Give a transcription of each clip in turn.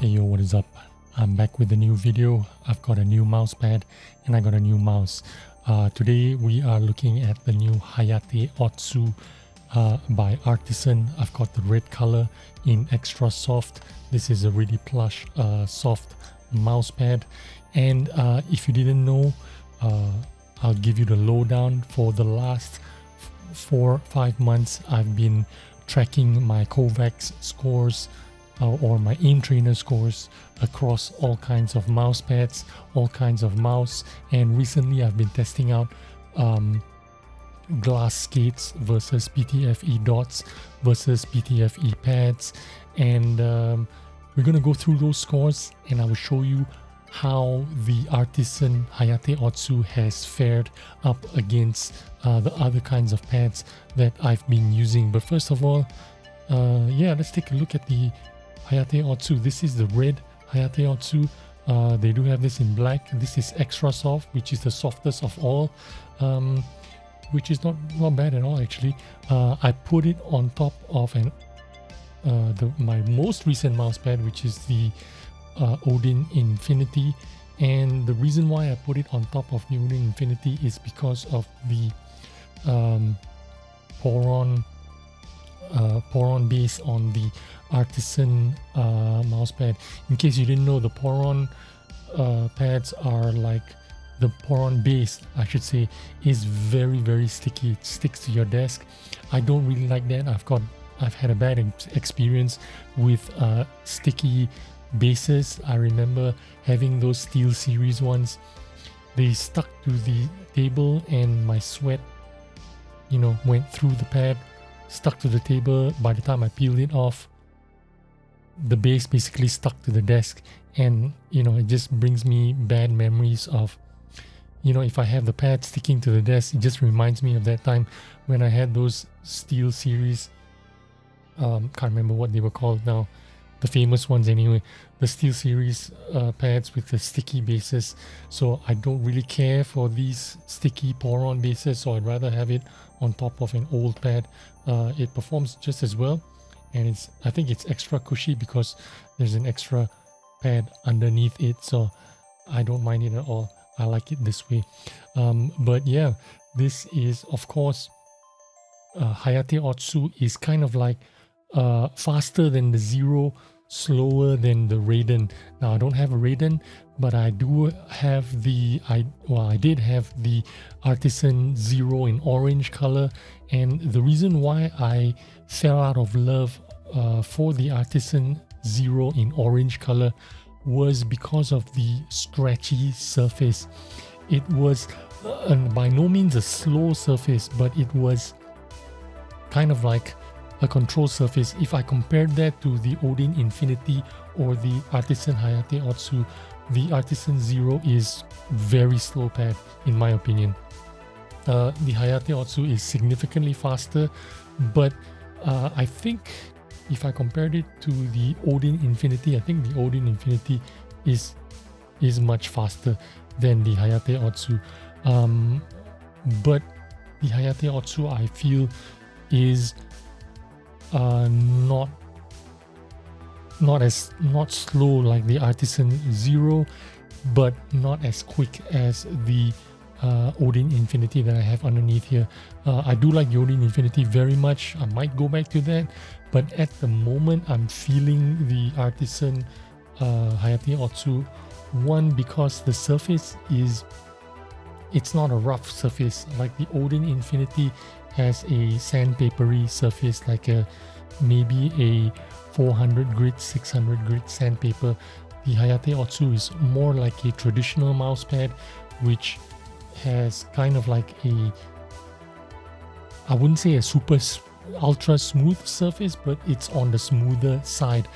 Hey yo, what is up? I'm back with a new video. I've got a new mouse pad and I got a new mouse. Today we are looking at the new Hayate Otsu by Artisan. I've got the red color in extra soft. This is a really plush soft mouse pad, and if you didn't know, I'll give you the lowdown. For the last 4-5 months I've been tracking my Kovacs scores or my aim trainer scores across all kinds of mouse pads, all kinds of mouse, and recently I've been testing out glass skates versus PTFE dots versus PTFE pads, and we're going to go through those scores and I will show you how the Artisan Hayate Otsu has fared up against the other kinds of pads that I've been using. But first of all, let's take a look at the Hayate Otsu. This is the red Hayate Otsu. They do have this in black. This is extra soft, which is the softest of all, which is not bad at all actually. I put it on top of my most recent mouse pad, which is the Odin Infinity, and the reason why I put it on top of the Odin Infinity is because of the Poron base on the Artisan mouse pad. In case you didn't know, the Poron pads are like, the Poron base I should say is very sticky. It sticks to your desk. I don't really like that. I've had a bad experience with sticky bases. I remember having those Steel Series ones. They stuck to the table and my sweat went through the pad, stuck to the table. By the time I peeled it off, the base basically stuck to the desk, and it just brings me bad memories of, if I have the pad sticking to the desk, it just reminds me of that time when I had those Steel Series, can't remember what they were called now, the famous ones anyway, the Steel Series pads with the sticky bases. So I don't really care for these sticky Poron bases, so I'd rather have it on top of an old pad. It performs just as well, and I think it's extra cushy because there's an extra pad underneath it, so I don't mind it at all. I like it this way. But yeah, this is, of course, Hayate Otsu is kind of like faster than the Zero, slower than the Raiden. Now I don't have a Raiden, but I do have I did have the Artisan Zero in orange color, and the reason why I fell out of love for the Artisan Zero in orange color was because of the scratchy surface. It was by no means a slow surface, but it was kind of like a control surface. If I compared that to the Odin Infinity or the Artisan Hayate Otsu, the Artisan Zero is very slow pad in my opinion. The Hayate Otsu is significantly faster, but I think if I compared it to the Odin Infinity, I think the Odin Infinity is much faster than the Hayate Otsu. But the Hayate Otsu, I feel, is not slow like the Artisan Zero, but not as quick as the Odin Infinity that I have underneath here. I do like the Odin Infinity very much. I might go back to that, but at the moment I'm feeling the Artisan Hayate Otsu. One, because the surface it's not a rough surface like the Odin Infinity has a sandpapery surface, like maybe a 400 grit, 600 grit sandpaper. The Hayate Otsu is more like a traditional mouse pad, which has kind of like I wouldn't say a super ultra smooth surface, but it's on the smoother side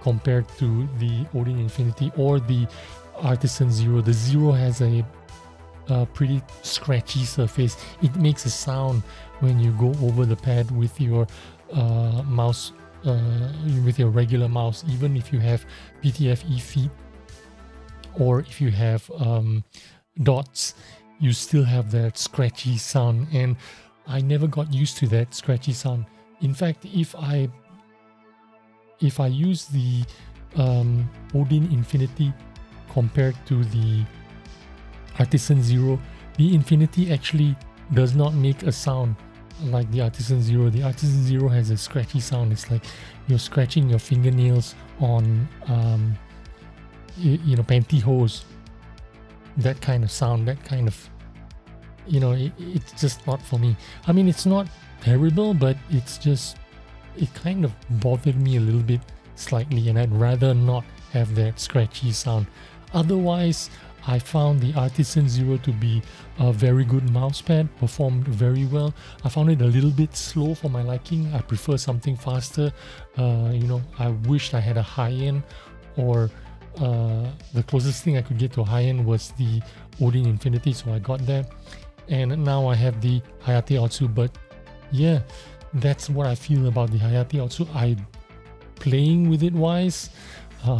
compared to the Odin Infinity or the Artisan Zero. The Zero has a pretty scratchy surface. It makes a sound when you go over the pad with your mouse, with your regular mouse. Even if you have PTFE feet or if you have dots, you still have that scratchy sound, and I never got used to that scratchy sound. In fact, if I use the Odin Infinity compared to the Artisan Zero. The Infinity actually does not make a sound like the Artisan Zero. The Artisan Zero has a scratchy sound. It's like you're scratching your fingernails on pantyhose. That kind of sound, that kind of, it's just not for me. I mean, it's not terrible, but it kind of bothered me a little bit slightly, and I'd rather not have that scratchy sound. Otherwise, I found the Artisan Zero to be a very good mousepad, performed very well. I found it a little bit slow for my liking. I prefer something faster. I wished I had a high-end, or the closest thing I could get to a high-end was the Odin Infinity, so I got that. And now I have the Hayate Otsu, but yeah, that's what I feel about the Hayate Otsu. Playing with it wise,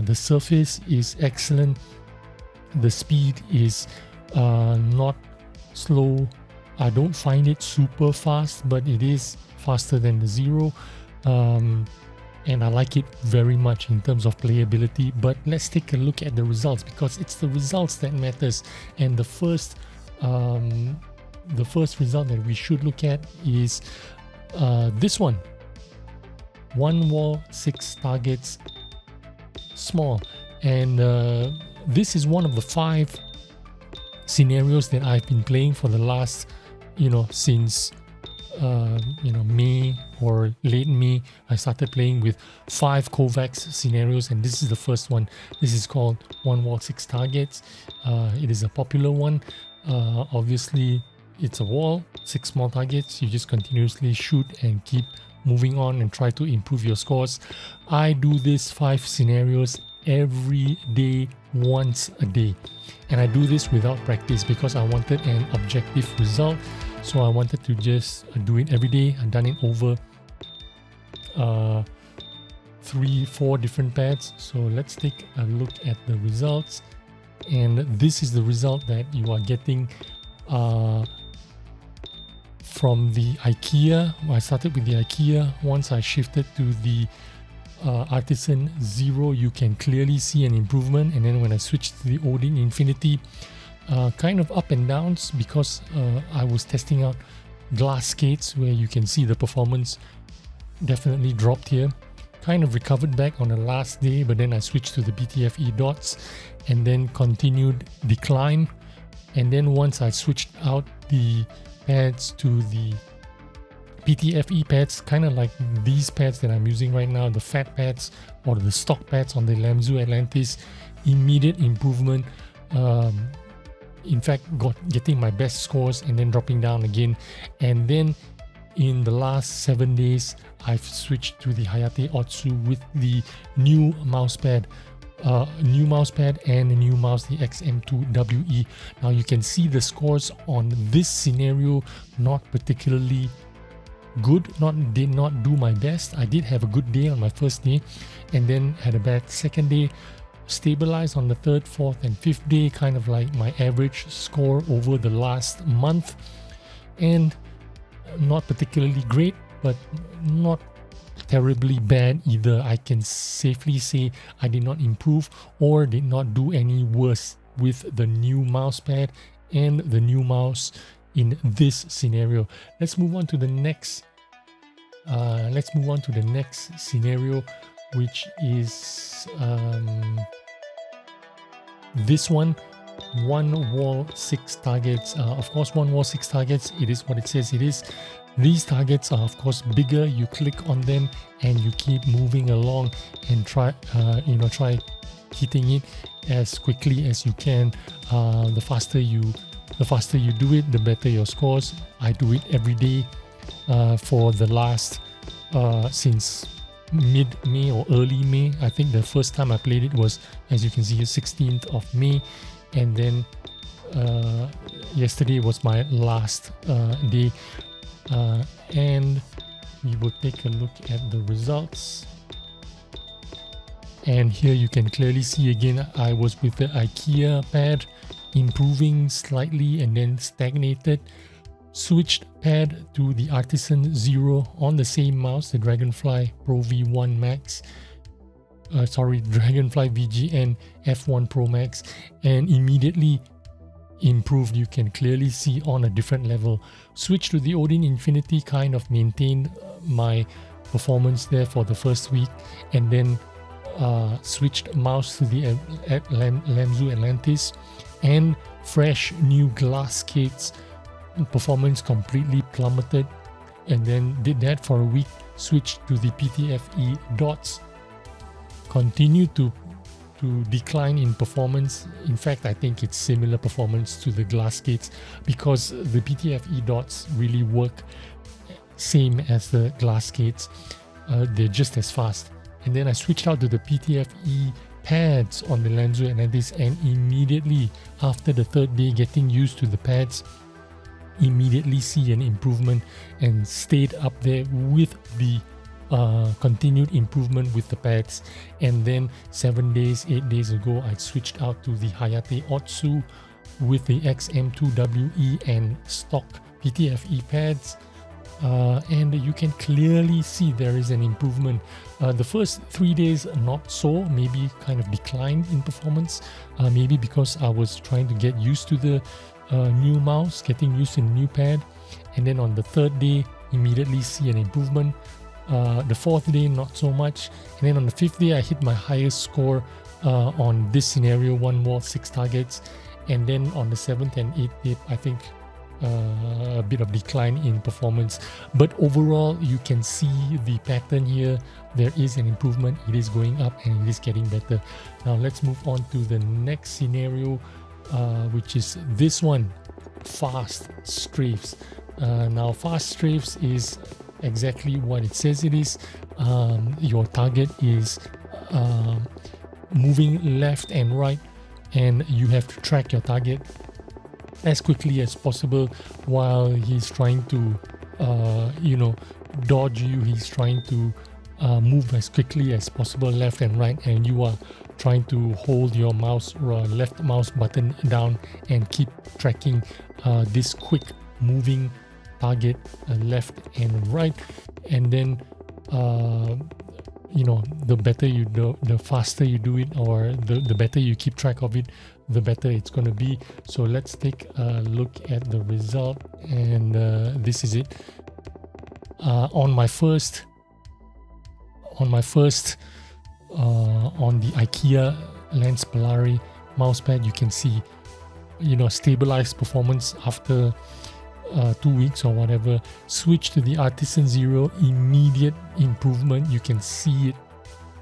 the surface is excellent. The speed is not slow. I don't find it super fast, but it is faster than the Zero. And I like it very much in terms of playability. But let's take a look at the results, because it's the results that matters. And the first result that we should look at is this one. 1 wall, 6 targets, small. And this is one of the 5 scenarios that I've been playing for the last, since May or late May. I started playing with 5 Kovacs scenarios, and this is the first one. This is called 1 wall, 6 targets. It is a popular one. Obviously, it's a wall, 6 small targets. You just continuously shoot and keep moving on and try to improve your scores. I do this 5 scenarios every day, once a day, and I do this without practice because I wanted an objective result. So I wanted to just do it every day. I've done it over 3-4 different pads. So let's take a look at the results, and this is the result that you are getting from the IKEA. I started with the IKEA. Once I shifted to the Artisan Zero, you can clearly see an improvement. And then when I switched to the Odin Infinity, kind of up and downs, because I was testing out glass skates where you can see the performance definitely dropped here. Kind of recovered back on the last day, but then I switched to the BTFE dots and then continued decline. And then once I switched out the pads to the PTFE pads, kind of like these pads that I'm using right now, the fat pads or the stock pads on the Lamzu Atlantis, immediate improvement. In fact, getting my best scores and then dropping down again. And then in the last 7 days, I've switched to the Hayate Otsu with the new mousepad. New mousepad and a new mouse, the XM2WE. Now you can see the scores on this scenario not particularly good. Did not do my best. I did have a good day on my first day, and then had a bad second day. Stabilized on the 3rd, 4th, and 5th day, kind of like my average score over the last month, and not particularly great, but not terribly bad either. I can safely say I did not improve or did not do any worse with the new mousepad and the new mouse in this scenario. Let's move on to the next scenario, which is this one. 1 wall, 6 targets. Of course, 1 wall, 6 targets, it is what it says it is. These targets are of course bigger. You click on them and you keep moving along and try hitting it as quickly as you can. The faster you do it, the better your scores. I do it every day for the last since mid-May or early May. I think the first time I played it was, as you can see, 16th of May, and then yesterday was my last day. And we will take a look at the results, and here you can clearly see again I was with the IKEA pad, improving slightly and then stagnated. Switched pad to the Artisan Zero on the same mouse, the Dragonfly Pro V1 Max. Dragonfly VGN F1 Pro Max, and immediately improved. You can clearly see on a different level. Switch to the Odin Infinity, kind of maintained my performance there for the first week, and then switched mouse to the Lamzu Atlantis, and fresh new glass skates. Performance completely plummeted, and then did that for a week. Switched to the PTFE dots, continued to decline in performance. In fact, I think it's similar performance to the glass skates, because the PTFE dots really work same as the glass skates. They're just as fast. And then I switched out to the PTFE pads on the Lamzu Atlantis, and immediately after the third day getting used to the pads, immediately see an improvement, and stayed up there with the continued improvement with the pads. And then 8 days ago, I switched out to the Hayate Otsu with the XM2WE and stock PTFE pads, and you can clearly see there is an improvement. The first 3 days not so, maybe kind of declined in performance, maybe because I was trying to get used to the new mouse, getting used to the new pad. And then on the third day, immediately see an improvement. The fourth day, not so much. And then on the fifth day, I hit my highest score on this scenario, 1 wall, 6 targets. And then on the 7th and 8th day, I think a bit of decline in performance. But overall, you can see the pattern here. There is an improvement. It is going up and it is getting better. Now let's move on to the next scenario, which is this one, fast strafes. Now fast strafes is exactly what it says it is. Your target is moving left and right, and you have to track your target as quickly as possible while he's trying to dodge you. He's trying to move as quickly as possible left and right, and you are trying to hold your mouse left mouse button down and keep tracking this quick moving target left and right. And then the better you do, the faster you do it, or the better you keep track of it, the better it's going to be. So let's take a look at the result, and this is it. On the IKEA Lens Polari mousepad, you can see stabilized performance after 2 weeks or whatever. Switch to the Artisan Zero, immediate improvement. You can see it.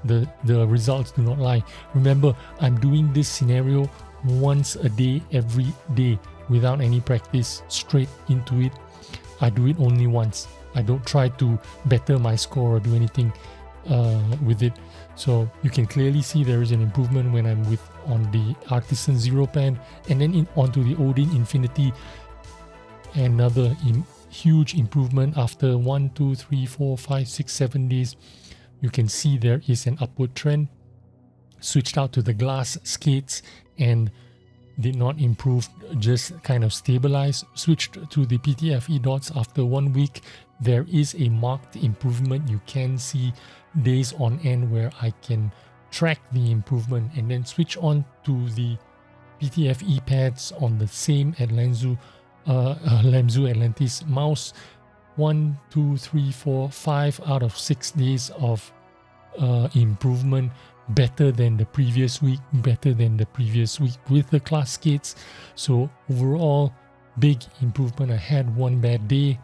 The results do not lie. Remember, I'm doing this scenario once a day, every day, without any practice, straight into it. I do it only once. I don't try to better my score or do anything with it. So you can clearly see there is an improvement when I'm on the Artisan Zero pad, and then onto the Odin Infinity. Another huge improvement after 1, 2, 3, 4, 5, 6, 7 days. You can see there is an upward trend. Switched out to the glass skates and did not improve, just kind of stabilized. Switched to the PTFE dots after 1 week. There is a marked improvement. You can see days on end where I can track the improvement, and then switch on to the PTFE pads on the same Lamzu Atlantis mouse. 1, 2, 3, 4, 5 out of 6 days of improvement. Better than the previous week, with the class skates. So overall, big improvement. I had 1 bad day,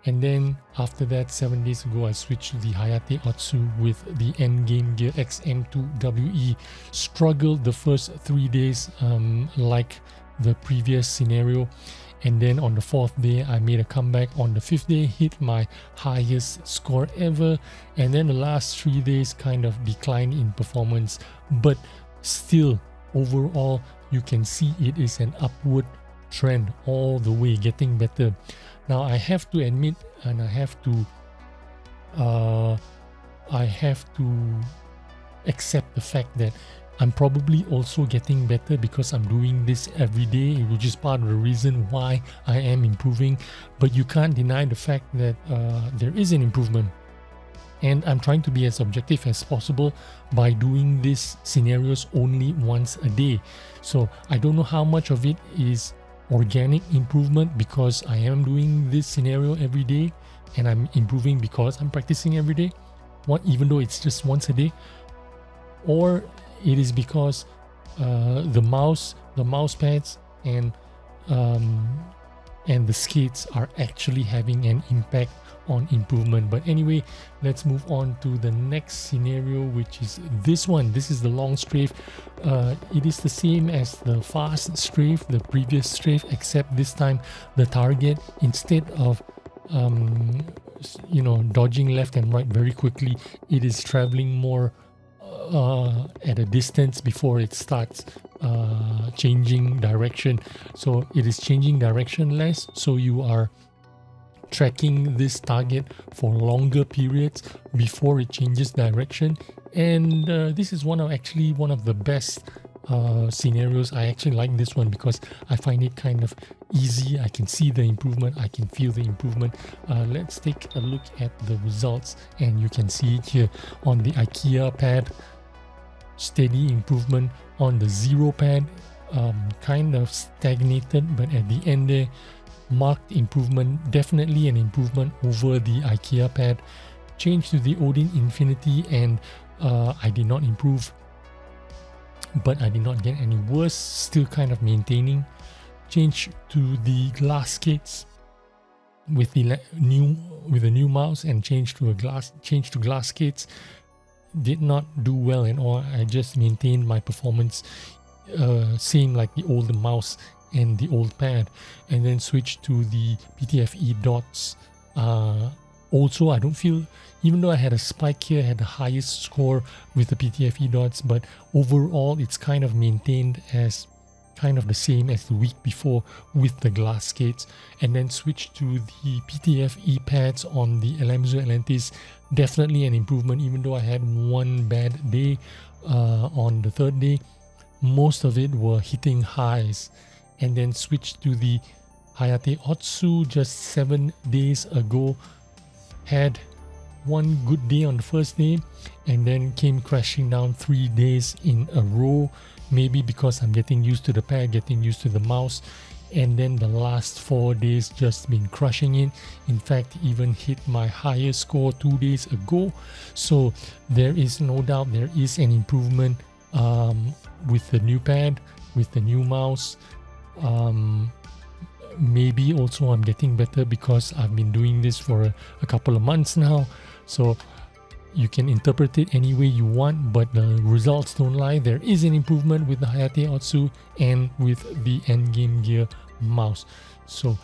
and then after that, 7 days ago, I switched to the Hayate Otsu with the Endgame Gear XM2WE. Struggled the first 3 days like the previous scenario, and then on the 4th day I made a comeback. On the 5th day, hit my highest score ever, and then the last 3 days kind of declined in performance, but still overall you can see it is an upward trend all the way, getting better. Now I have to admit, and I have to accept the fact that I'm probably also getting better because I'm doing this every day, which is part of the reason why I am improving. But you can't deny the fact that there is an improvement. And I'm trying to be as objective as possible by doing these scenarios only once a day. So I don't know how much of it is organic improvement because I am doing this scenario every day and I'm improving because I'm practicing every day, even though it's just once a day, or it is because the mouse pads and the skates are actually having an impact on improvement. But anyway, let's move on to the next scenario, which is this one. This is the long strafe. It is the same as the fast strafe, the previous strafe, except this time the target, instead of dodging left and right very quickly, it is traveling more at a distance before it starts changing direction. So it is changing direction less, so you are tracking this target for longer periods before it changes direction. And this is one of the best scenarios. I actually like this one because I find it kind of easy. I can see the improvement, I can feel the improvement. Let's take a look at the results, and you can see it here on the IKEA pad. Steady improvement. On the Zero pad, kind of stagnated, but at the end there, marked improvement, definitely an improvement over the IKEA pad. Change to the Odin Infinity, and I did not improve, but I did not get any worse, still kind of maintaining. Change to the glass skates with the new mouse, and change to glass skates. Did not do well at all. I just maintained my performance, same like the old mouse and the old pad. And then switch to the PTFE dots. Also, I don't feel, even though I had a spike here, I had the highest score with the PTFE dots, but overall it's kind of maintained as kind of the same as the week before with the glass skates. And then switch to the PTFE pads on the Elemzo Atlantis. Definitely an improvement, even though I had one bad day on the third day. Most of it were hitting highs. And then switch to the Hayate Otsu just 7 days ago. Had one good day on the first day and then came crashing down 3 days in a row. Maybe because I'm getting used to the pad, getting used to the mouse. And then the last 4 days just been crushing it. In fact, even hit my highest score 2 days ago. So there is no doubt there is an improvement with the new pad, with the new mouse. Maybe also I'm getting better because I've been doing this for a couple of months now. So you can interpret it any way you want, but the results don't lie. There is an improvement with the Hayate Otsu and with the Endgame Gear mouse. So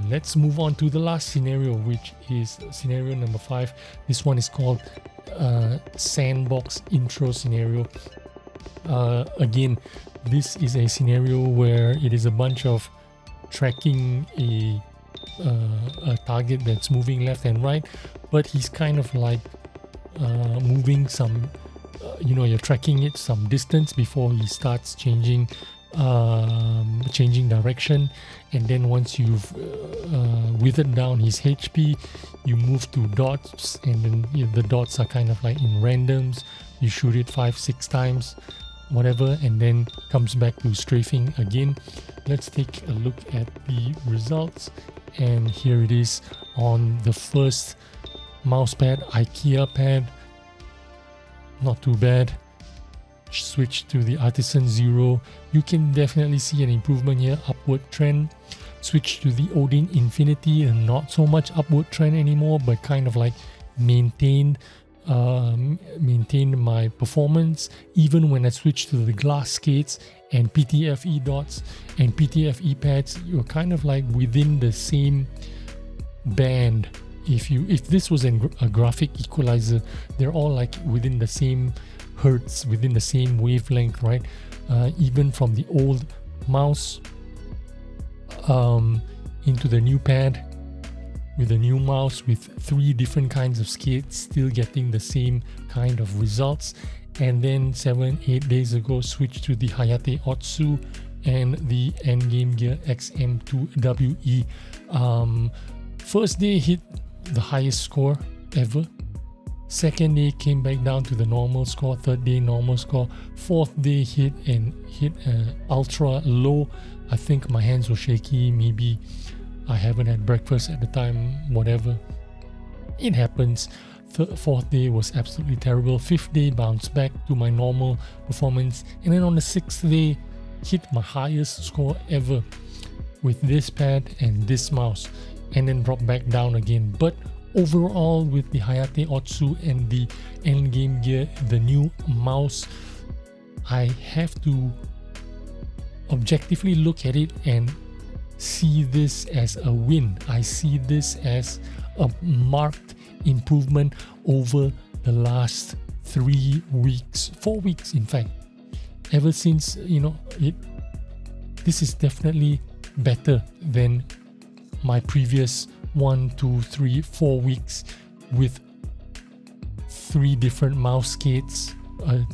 let's move on to the last scenario, which is scenario number 5. This one is called Sandbox Intro Scenario. Again, this is a scenario where it is a bunch of tracking a target that's moving left and right, but he's kind of like moving some, you're tracking it some distance before he starts changing direction. And then once you've withered down his HP, you move to dots, and then the dots are kind of like in randoms. You shoot it 5-6 times, whatever, and then comes back to strafing again. Let's take a look at the results, and here it is on the first mousepad, IKEA pad. Not too bad. Switch to the Artisan Zero. You can definitely see an improvement here, upward trend. Switch to the Odin Infinity, and not so much upward trend anymore, but kind of like maintained my performance. Even when I switched to the glass skates and PTFE dots and PTFE pads, you're kind of like within the same band. If this was a graphic equalizer, they're all like within the same hertz, within the same wavelength, right? Even from the old mouse into the new pad, with a new mouse with 3 different kinds of skates, still getting the same kind of results. And then 7-8 days ago, switched to the Hayate Otsu and the Endgame Gear XM2WE. First day hit the highest score ever Second day came back down to the normal score. Third day normal score. Fourth day hit ultra low. I think my hands were shaky. Maybe I haven't had breakfast at the time. Whatever. It happens. Fourth day was absolutely terrible. Fifth day bounced back to my normal performance, and then on the sixth day hit my highest score ever with this pad and this mouse, and then dropped back down again. But overall, with the Hayate Otsu and the Endgame Gear, the new mouse, I have to objectively look at it and see this as a win. I see this as a marked improvement over the last 3 weeks, 4 weeks in fact. Ever since, this is definitely better than my previous 1, 2, 3, 4 weeks with 3 different mouse skates,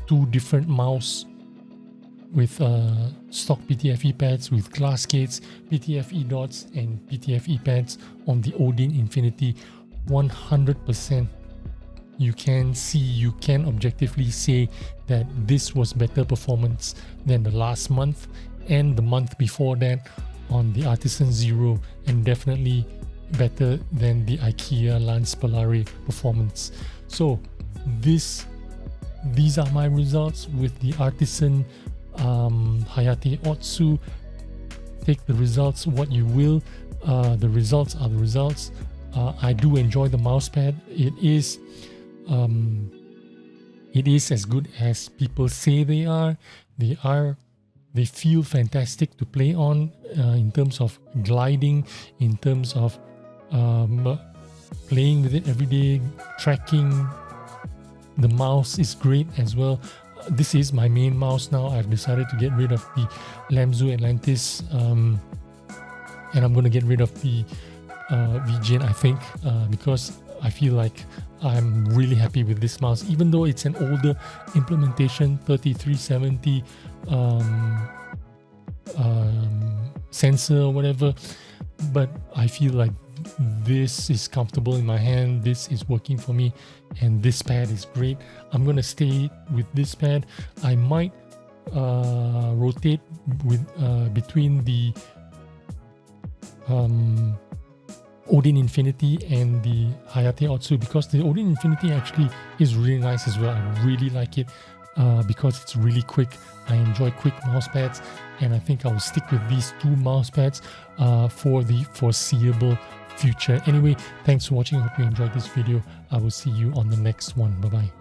2 different mouse with stock PTFE pads, with glass skates, PTFE dots and PTFE pads on the Odin Infinity. 100% you can objectively say that this was better performance than the last month and the month before that on the Artisan Zero, and definitely better than the IKEA Lance Polare performance. So these are my results with the Artisan Hayate Otsu. Take the results what you will. The results are the results. I do enjoy the mousepad. It is as good as people say they are. They feel fantastic to play on in terms of gliding, in terms of playing with it every day, tracking. The mouse is great as well. This is my main mouse now. I've decided to get rid of the Lamzu Atlantis, and I'm going to get rid of the VGN, I think, because I feel like I'm really happy with this mouse, even though it's an older implementation, 3370 sensor or whatever, but I feel like this is comfortable in my hand, this is working for me, and this pad is great. I'm gonna stay with this pad. I might rotate with between the Odin Infinity and the Hayate Otsu, because the Odin Infinity actually is really nice as well. I really like it because it's really quick. I enjoy quick mouse pads, and I think I will stick with these 2 mouse pads for the foreseeable future. Anyway, thanks for watching. I hope you enjoyed this video. I will see you on the next one. Bye bye.